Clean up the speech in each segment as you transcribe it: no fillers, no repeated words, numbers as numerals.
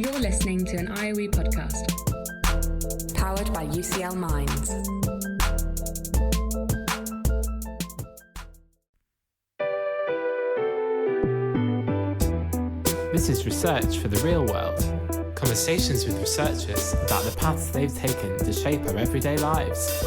You're listening to an IOE podcast. Powered by UCL Minds. This is Research for the Real World. Conversations with researchers about the paths they've taken to shape our everyday lives.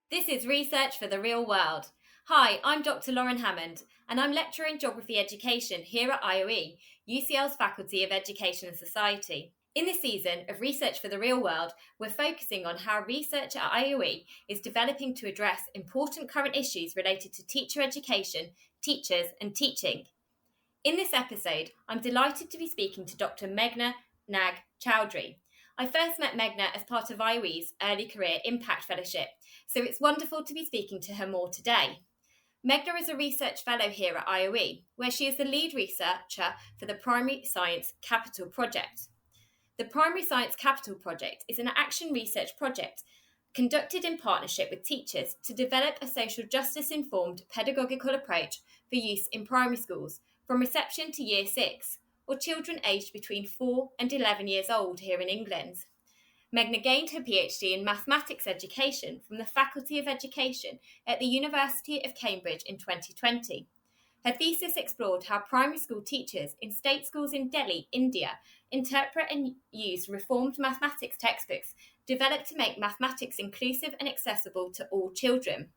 This is Research for the Real World. Hi, I'm Dr. Lauren Hammond, and I'm Lecturer in Geography Education here at IOE, UCL's Faculty of Education and Society. In this season of Research for the Real World, we're focusing on how research at IOE is developing to address important current issues related to teacher education, teachers, and teaching. In this episode, I'm delighted to be speaking to Dr. Meghna Nag Chowdhuri. I first met Meghna as part of IOE's Early Career Impact Fellowship, so it's wonderful to be speaking to her more today. Meghna is a research fellow here at IOE, where she is the lead researcher for the Primary Science Capital Project. The Primary Science Capital Project is an action research project conducted in partnership with teachers to develop a social justice-informed pedagogical approach for use in primary schools from reception to Year 6, or children aged between 4 and 11 years old here in England. Meghna gained her PhD in mathematics education from the Faculty of Education at the University of Cambridge in 2020. Her thesis explored how primary school teachers in state schools in Delhi, India, interpret and use reformed mathematics textbooks developed to make mathematics inclusive and accessible to all children.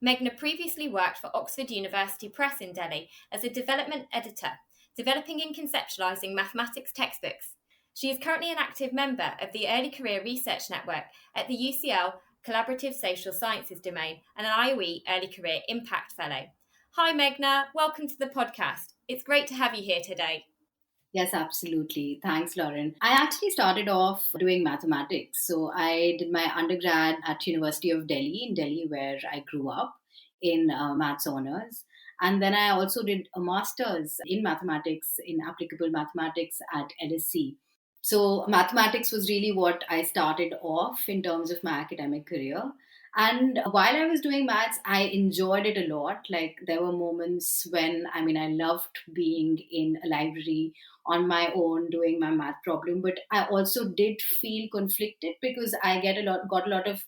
Meghna previously worked for Oxford University Press in Delhi as a development editor, developing and conceptualising mathematics textbooks. She is currently an active member of the Early Career Research Network at the UCL Collaborative Social Sciences domain and an IOE Early Career Impact Fellow. Hi Meghna, welcome to the podcast. It's great to have you here today. Yes, absolutely. Thanks, Lauren. I actually started off doing mathematics. So I did my undergrad at University of Delhi, in Delhi where I grew up, in maths honours. And then I also did a master's in mathematics, in applicable mathematics at LSE. So mathematics was really what I started off in terms of my academic career. And while I was doing maths, I enjoyed it a lot. Like there were moments when, I loved being in a library on my own doing my math problem. But I also did feel conflicted because I got a lot of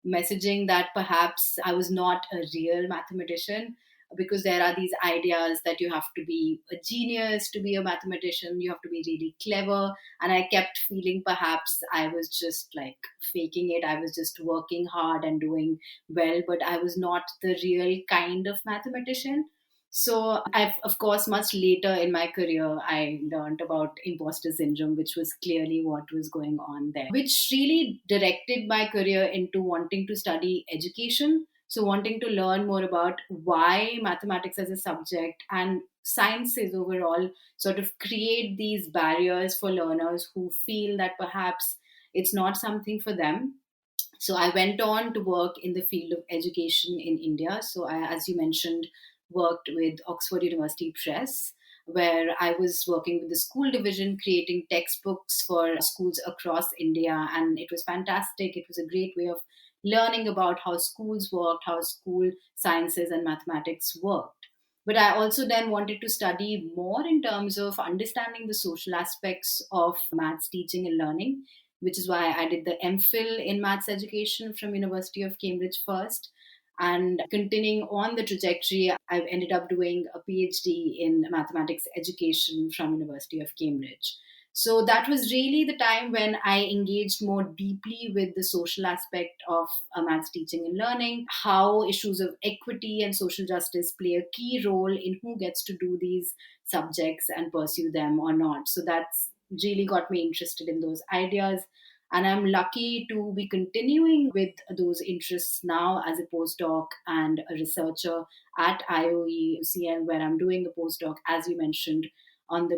messaging that perhaps I was not a real mathematician, because there are these ideas that you have to be a genius to be a mathematician, you have to be really clever. And I kept feeling perhaps I was just like faking it. I was just working hard and doing well, but I was not the real kind of mathematician. So of course, much later in my career, I learned about imposter syndrome, which was clearly what was going on there, which really directed my career into wanting to study education. So wanting to learn more about why mathematics as a subject and sciences overall sort of create these barriers for learners who feel that perhaps it's not something for them. So I went on to work in the field of education in India. So I, as you mentioned, worked with Oxford University Press, where I was working with the school division, creating textbooks for schools across India. And it was fantastic. It was a great way of learning about how schools worked, how school sciences and mathematics worked. But I also then wanted to study more in terms of understanding the social aspects of maths teaching and learning, which is why I did the MPhil in maths education from University of Cambridge first. And continuing on the trajectory, I've ended up doing a PhD in mathematics education from University of Cambridge. So that was really the time when I engaged more deeply with the social aspect of maths teaching and learning, how issues of equity and social justice play a key role in who gets to do these subjects and pursue them or not. So that's really got me interested in those ideas. And I'm lucky to be continuing with those interests now as a postdoc and a researcher at IOE UCL, where I'm doing a postdoc, as you mentioned, I'm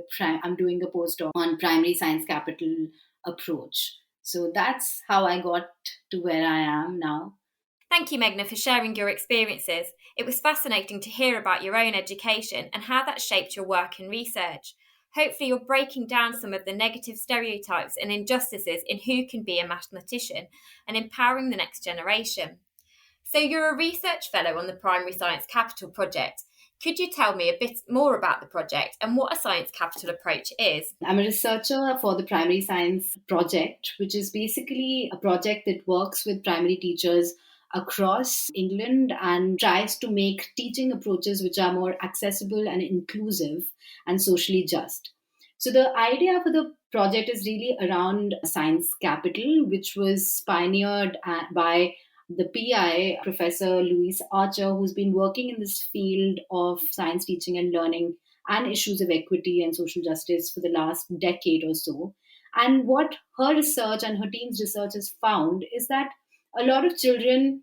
doing a postdoc on primary science capital approach. So that's how I got to where I am now. Thank you, Meghna, for sharing your experiences. It was fascinating to hear about your own education and how that shaped your work and research. Hopefully you're breaking down some of the negative stereotypes and injustices in who can be a mathematician and empowering the next generation. So you're a research fellow on the Primary Science Capital project. Could you tell me a bit more about the project and what a science capital approach is? I'm a researcher for the Primary Science Project, which is basically a project that works with primary teachers across England and tries to make teaching approaches which are more accessible and inclusive and socially just. So the idea for the project is really around Science Capital, which was pioneered by the PI, Professor Louise Archer, who's been working in this field of science teaching and learning and issues of equity and social justice for the last decade or so. And what her research and her team's research has found is that a lot of children,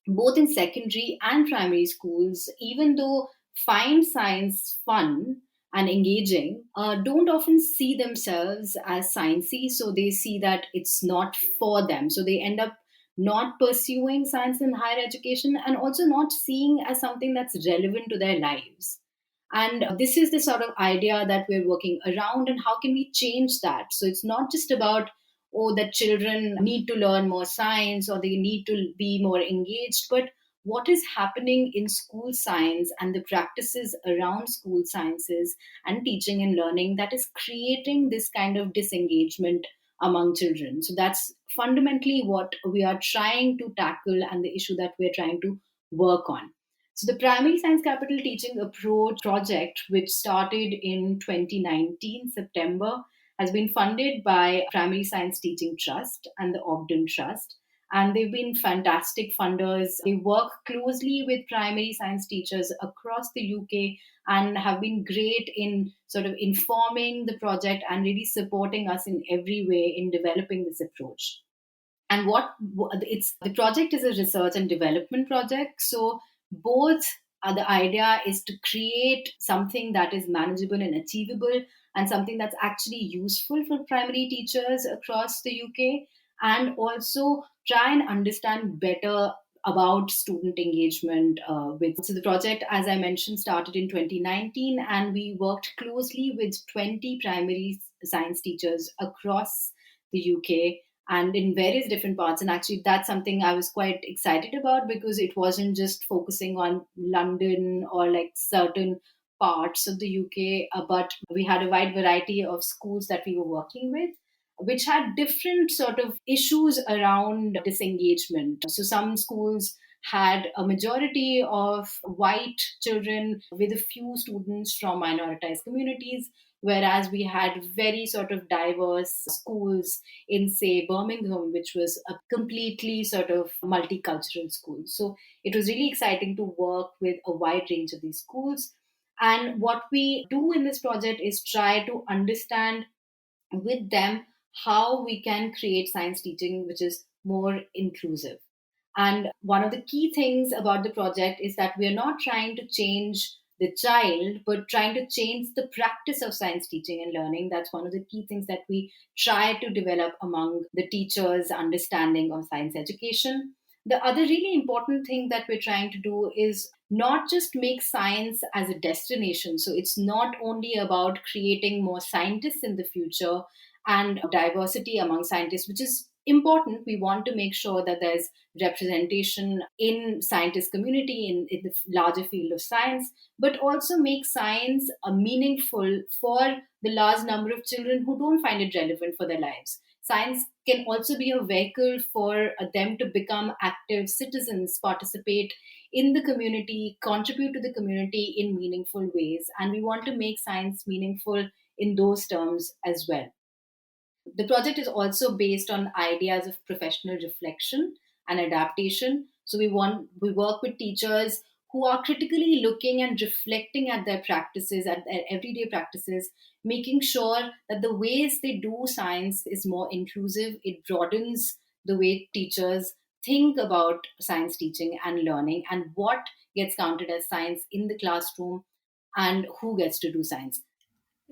both in secondary and primary schools, even though find science fun and engaging, don't often see themselves as sciencey. So they see that it's not for them. So they end up not pursuing science in higher education and also not seeing as something that's relevant to their lives. And this is the sort of idea that we're working around, and how can we change that? So it's not just about, oh, that children need to learn more science or they need to be more engaged, but what is happening in school science and the practices around school sciences and teaching and learning that is creating this kind of disengagement among children. So that's fundamentally what we are trying to tackle and the issue that we're trying to work on. So the Primary Science Capital Teaching Approach project, which started in 2019, September, has been funded by Primary Science Teaching Trust and the Ogden Trust. And they've been fantastic funders. They work closely with primary science teachers across the UK and have been great in sort of informing the project and really supporting us in every way in developing this approach. And the project is a research and development project. So both the idea is to create something that is manageable and achievable and something that's actually useful for primary teachers across the UK, and also try and understand better about student engagement with. So the project, as I mentioned, started in 2019, and we worked closely with 20 primary science teachers across the UK and in various different parts. And actually, that's something I was quite excited about, because it wasn't just focusing on London or like certain parts of the UK, but we had a wide variety of schools that we were working with, which had different sort of issues around disengagement. So some schools had a majority of white children with a few students from minoritized communities, whereas we had very sort of diverse schools in, say, Birmingham, which was a completely sort of multicultural school. So it was really exciting to work with a wide range of these schools. And what we do in this project is try to understand with them how we can create science teaching which is more inclusive. And one of the key things about the project is that we are not trying to change the child, but trying to change the practice of science teaching and learning. That's one of the key things that we try to develop among the teachers' understanding of science education. The other really important thing that we're trying to do is not just make science as a destination. So it's not only about creating more scientists in the future and diversity among scientists, which is important. We want to make sure that there's representation in scientist community in the larger field of science, but also make science meaningful for the large number of children who don't find it relevant for their lives. Science can also be a vehicle for them to become active citizens, participate in the community, contribute to the community in meaningful ways. And we want to make science meaningful in those terms as well. The project is also based on ideas of professional reflection and adaptation. So we work with teachers who are critically looking and reflecting at their practices, at their everyday practices, making sure that the ways they do science is more inclusive. It broadens the way teachers think about science teaching and learning, and what gets counted as science in the classroom and who gets to do science.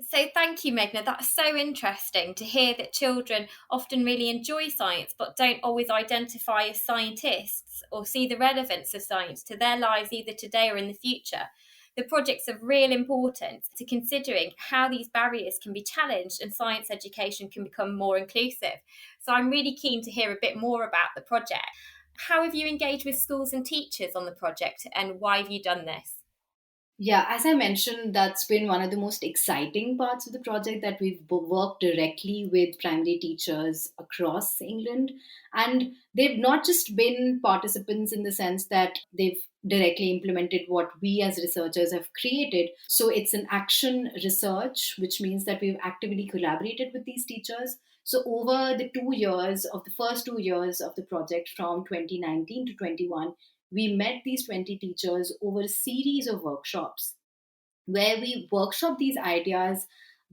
So thank you, Meghna. That's so interesting to hear that children often really enjoy science but don't always identify as scientists or see the relevance of science to their lives either today or in the future. the project's of real importance to considering how these barriers can be challenged and science education can become more inclusive. So I'm really keen to hear a bit more about the project. How have you engaged with schools and teachers on the project, and why have you done this? Yeah, as I mentioned, that's been one of the most exciting parts of the project, that we've worked directly with primary teachers across England. And they've not just been participants in the sense that they've directly implemented what we as researchers have created. So it's an action research, which means that we've actively collaborated with these teachers. So over the first 2 years of the project, from 2019 to 21, we met these 20 teachers over a series of workshops where we workshop these ideas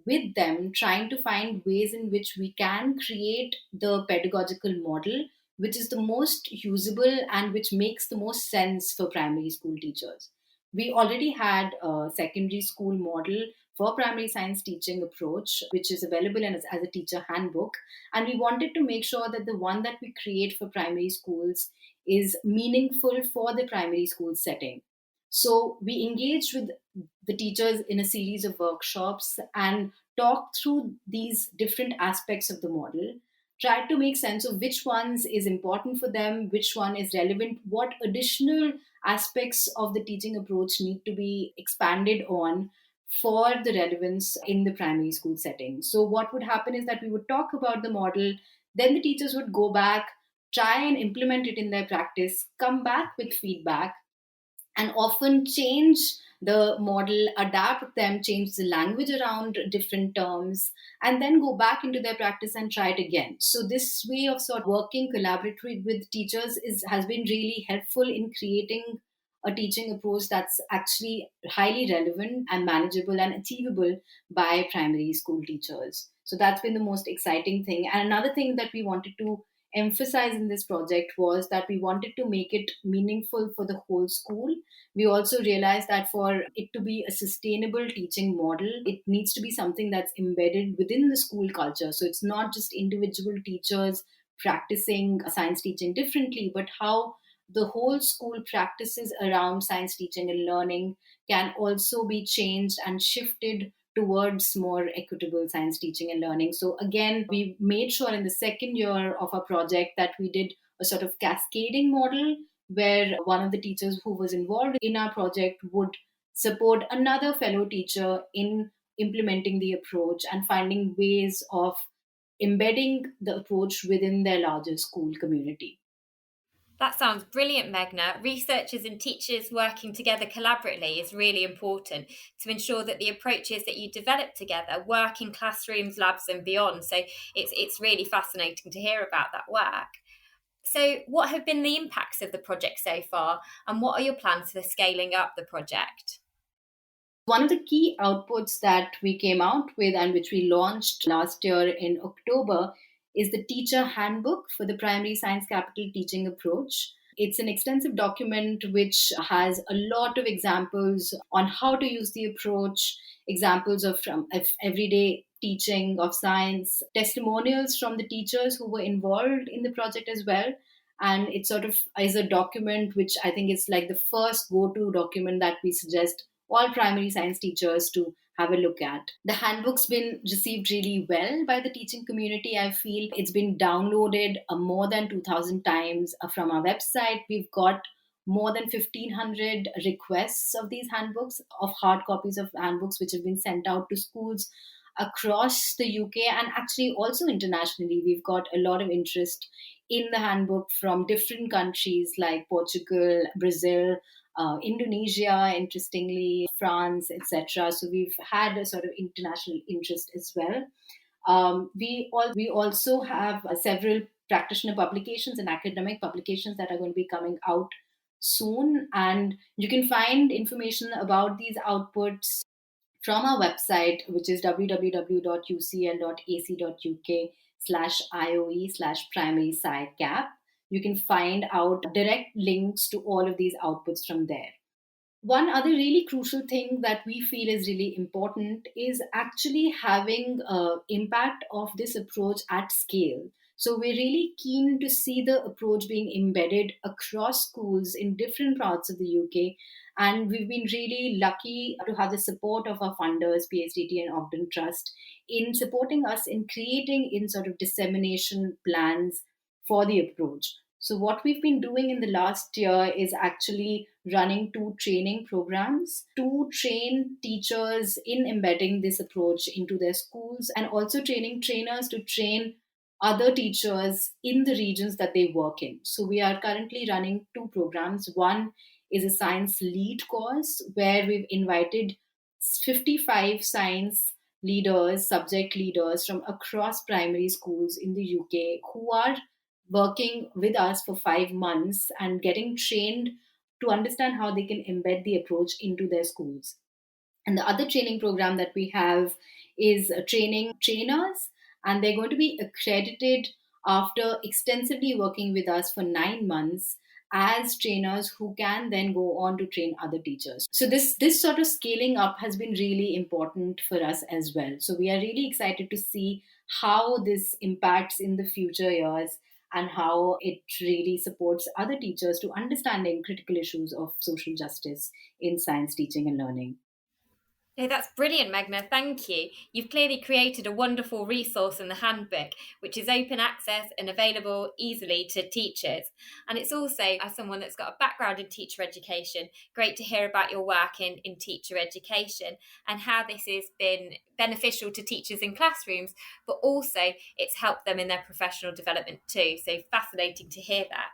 with them, trying to find ways in which we can create the pedagogical model which is the most usable and which makes the most sense for primary school teachers. We already had a secondary school model for primary science teaching approach, which is available as a teacher handbook. And we wanted to make sure that the one that we create for primary schools is meaningful for the primary school setting. So we engaged with the teachers in a series of workshops and talked through these different aspects of the model, tried to make sense of which ones is important for them, which one is relevant, what additional aspects of the teaching approach need to be expanded on for the relevance in the primary school setting. So what would happen is that we would talk about the model, then the teachers would go back, try and implement it in their practice, come back with feedback, and often change the model, adapt them, change the language around different terms, and then go back into their practice and try it again. So this way of sort of working collaboratively with teachers has been really helpful in creating a teaching approach that's actually highly relevant and manageable and achievable by primary school teachers. So that's been the most exciting thing. And another thing that we wanted to emphasize in this project was that we wanted to make it meaningful for the whole school. We also realized that for it to be a sustainable teaching model, it needs to be something that's embedded within the school culture. So it's not just individual teachers practicing science teaching differently, but how the whole school practices around science teaching and learning can also be changed and shifted towards more equitable science teaching and learning. So again, we made sure in the second year of our project that we did a sort of cascading model where one of the teachers who was involved in our project would support another fellow teacher in implementing the approach and finding ways of embedding the approach within their larger school community. That sounds brilliant, Meghna. Researchers and teachers working together collaboratively is really important to ensure that the approaches that you develop together work in classrooms, labs, and beyond. So it's really fascinating to hear about that work. So, what have been the impacts of the project so far, and what are your plans for scaling up the project? One of the key outputs that we came out with and which we launched last year in October is the teacher handbook for the primary science capital teaching approach. It's an extensive document which has a lot of examples on how to use the approach, examples of everyday teaching of science, testimonials from the teachers who were involved in the project as well. And it sort of is a document which I think is like the first go-to document that we suggest all primary science teachers to have a look at. The handbook's been received really well by the teaching community. I feel it's been downloaded more than 2,000 times from our website. We've got more than 1,500 requests of these handbooks, of hard copies of handbooks, which have been sent out to schools across the UK and actually also internationally. We've got a lot of interest in the handbook from different countries like Portugal, Brazil, Indonesia, interestingly, France, etc. So we've had a sort of international interest as well. We also have several practitioner publications and academic publications that are going to be coming out soon. And you can find information about these outputs from our website, which is www.ucl.ac.uk/IOE/primary sci-cap. You can find out direct links to all of these outputs from there. One other really crucial thing that we feel is really important is actually having impact of this approach at scale. So we're really keen to see the approach being embedded across schools in different parts of the UK. And we've been really lucky to have the support of our funders, PSDT and Ogden Trust, in supporting us in creating in sort of dissemination plans for the approach. So what we've been doing in the last year is actually running two training programs to train teachers in embedding this approach into their schools, and also training trainers to train other teachers in the regions that they work in. So we are currently running two programs. One is a science lead course where we've invited 55 science leaders, subject leaders from across primary schools in the UK who are working with us for 5 months and getting trained to understand how they can embed the approach into their schools. And the other training program that we have is training trainers, and they're going to be accredited after extensively working with us for 9 months as trainers who can then go on to train other teachers. So this sort of scaling up has been really important for us as well. So we are really excited to see how this impacts in the future years and how it really supports other teachers to understanding critical issues of social justice in science teaching and learning. Yeah, that's brilliant, Meghna. Thank you. You've clearly created a wonderful resource in the handbook, which is open access and available easily to teachers. And it's also, as someone that's got a background in teacher education, great to hear about your work in teacher education and how this has been beneficial to teachers in classrooms, but also it's helped them in their professional development too. So fascinating to hear that.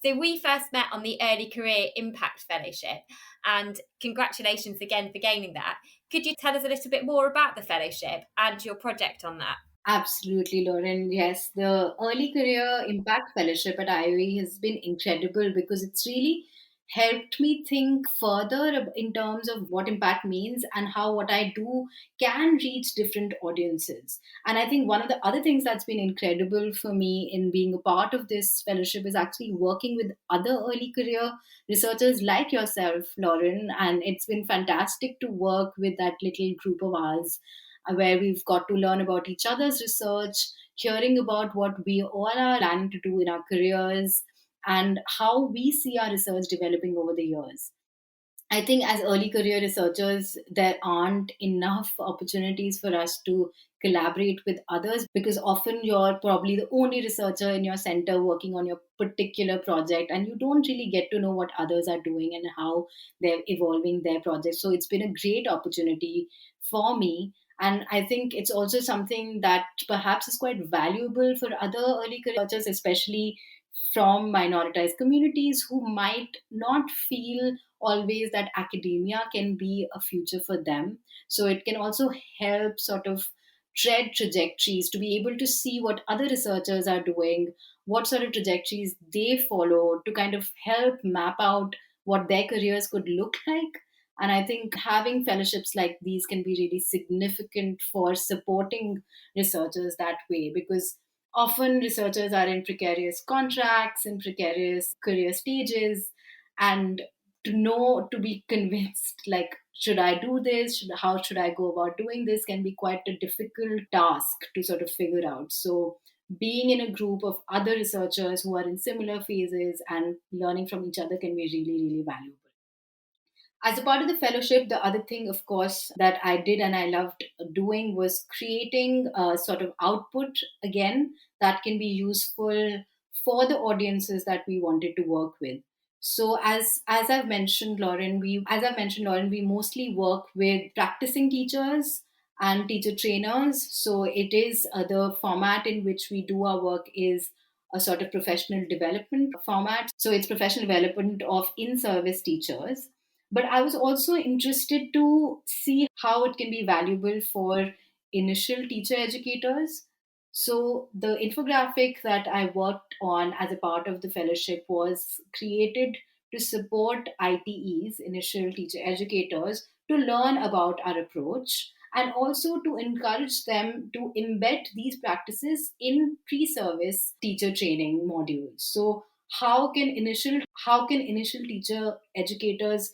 So we first met on the Early Career Impact Fellowship, and congratulations again for gaining that. Could you tell us a little bit more about the fellowship and your project on that? Absolutely, Lauren. Yes, the Early Career Impact Fellowship at IOE has been incredible because it's really helped me think further in terms of what impact means and how what I do can reach different audiences. And I think one of the other things that's been incredible for me in being a part of this fellowship is actually working with other early career researchers like yourself, Lauren. And it's been fantastic to work with that little group of ours where we've got to learn about each other's research, hearing about what we all are planning to do in our careers, and how we see our research developing over the years. I think as early career researchers, there aren't enough opportunities for us to collaborate with others because often you're probably the only researcher in your center working on your particular project, and you don't really get to know what others are doing and how they're evolving their projects. So it's been a great opportunity for me. And I think it's also something that perhaps is quite valuable for other early career researchers, especially from minoritized communities who might not feel always that academia can be a future for them. So it can also help sort of tread trajectories to be able to see what other researchers are doing, what sort of trajectories they follow to kind of help map out what their careers could look like. And I think having fellowships like these can be really significant for supporting researchers that way because often researchers are in precarious contracts, in precarious career stages, and to be convinced, like, should I do this? How should I go about doing this? Can be quite a difficult task to sort of figure out. So, being in a group of other researchers who are in similar phases and learning from each other can be really, really valuable. As a part of the fellowship, the other thing, of course, that I did and I loved doing was creating a sort of output again that can be useful for the audiences that we wanted to work with. So as I've mentioned, Lauren, we mostly work with practicing teachers and teacher trainers. So it is the format in which we do our work is a sort of professional development format. So it's professional development of in-service teachers, but I was also interested to see how it can be valuable for initial teacher educators. So, the infographic that I worked on as a part of the fellowship was created to support ITEs, initial teacher educators, to learn about our approach and also to encourage them to embed these practices in pre-service teacher training modules. So, how can initial teacher educators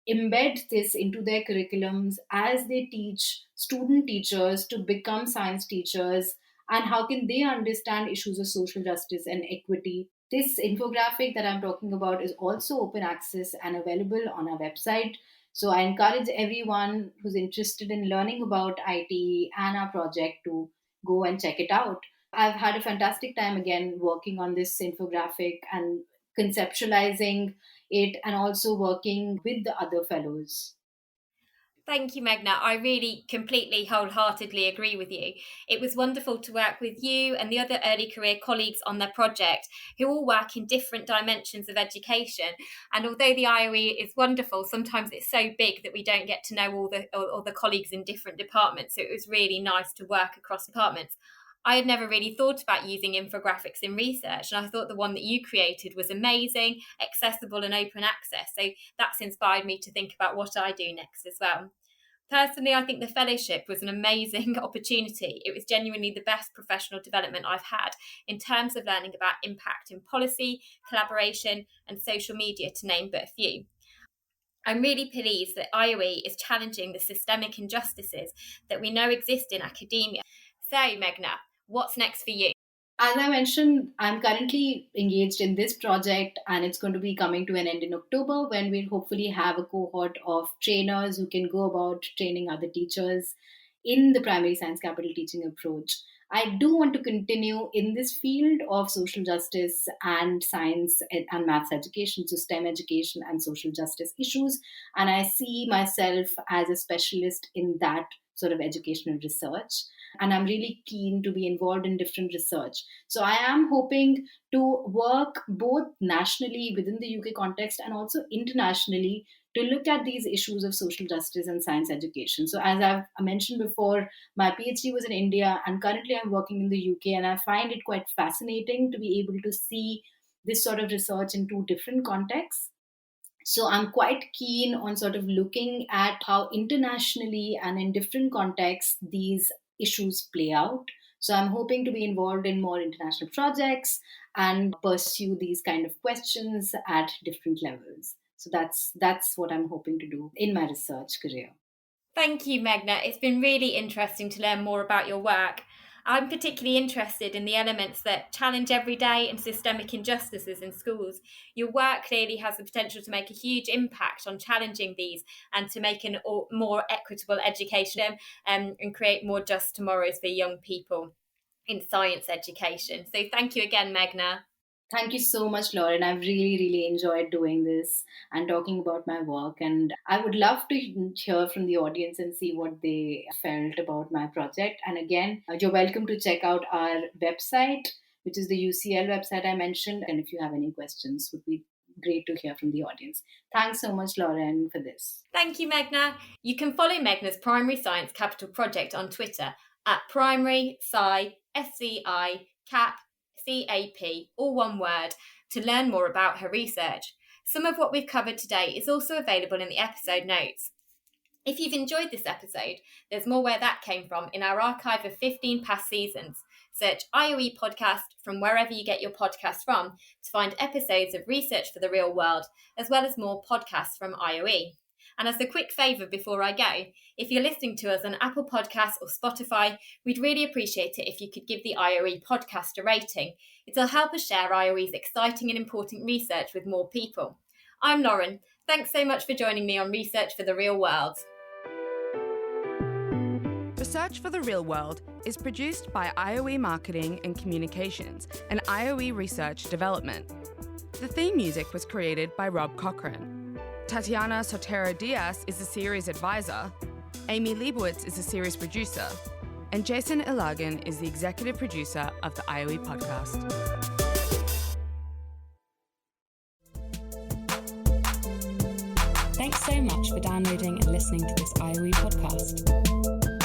embed this into their curriculums as they teach student teachers to become science teachers and how can they understand issues of social justice and equity. This infographic that I'm talking about is also open access and available on our website. So I encourage everyone who's interested in learning about IT and our project to go and check it out. I've had a fantastic time again working on this infographic and conceptualizing it, and also working with the other fellows. Thank you, Meghna. I really completely wholeheartedly agree with you. It was wonderful to work with you and the other early career colleagues on their project, who all work in different dimensions of education. And although the IOE is wonderful, sometimes it's so big that we don't get to know all the colleagues in different departments. So it was really nice to work across departments. I had never really thought about using infographics in research, and I thought the one that you created was amazing, accessible and open access. So that's inspired me to think about what I do next as well. Personally, I think the fellowship was an amazing opportunity. It was genuinely the best professional development I've had in terms of learning about impact in policy, collaboration and social media, to name but a few. I'm really pleased that IOE is challenging the systemic injustices that we know exist in academia. So, Meghna, what's next for you? As I mentioned, I'm currently engaged in this project, and it's going to be coming to an end in October, when we'll hopefully have a cohort of trainers who can go about training other teachers in the primary science capital teaching approach. I do want to continue in this field of social justice and science and maths education, so STEM education and social justice issues. And I see myself as a specialist in that sort of educational research. And I'm really keen to be involved in different research. So I am hoping to work both nationally within the UK context and also internationally to look at these issues of social justice and science education. So as I've mentioned before, my PhD was in India, and currently I'm working in the UK, and I find it quite fascinating to be able to see this sort of research in two different contexts. So I'm quite keen on sort of looking at how internationally and in different contexts these issues play out. So I'm hoping to be involved in more international projects and pursue these kind of questions at different levels. So that's what I'm hoping to do in my research career. Thank you, Meghna. It's been really interesting to learn more about your work. I'm particularly interested in the elements that challenge everyday and systemic injustices in schools. Your work clearly has the potential to make a huge impact on challenging these and to make a more equitable education and create more just tomorrows for young people in science education. So thank you again, Meghna. Thank you so much, Lauren. I've really, really enjoyed doing this and talking about my work. And I would love to hear from the audience and see what they felt about my project. And again, you're welcome to check out our website, which is the UCL website I mentioned. And if you have any questions, would be great to hear from the audience. Thanks so much, Lauren, for this. Thank you, Meghna. You can follow Meghna's Primary Science Capital Project on Twitter at Primary Sci SCI Cap CAP, all one word, to learn more about her research. Some of what we've covered today is also available in the episode notes. If you've enjoyed this episode, there's more where that came from in our archive of 15 past seasons. Search IOE Podcast from wherever you get your podcasts from to find episodes of Research for the Real World, as well as more podcasts from IOE. And as a quick favour before I go, if you're listening to us on Apple Podcasts or Spotify, we'd really appreciate it if you could give the IOE podcast a rating. It'll help us share IOE's exciting and important research with more people. I'm Lauren. Thanks so much for joining me on Research for the Real World. Research for the Real World is produced by IOE Marketing and Communications and IOE Research Development. The theme music was created by Rob Cochran. Tatiana Sotero Diaz is the series advisor, Amy Leibowitz is the series producer, and Jason Ilagan is the executive producer of the IOE podcast. Thanks so much for downloading and listening to this IOE podcast.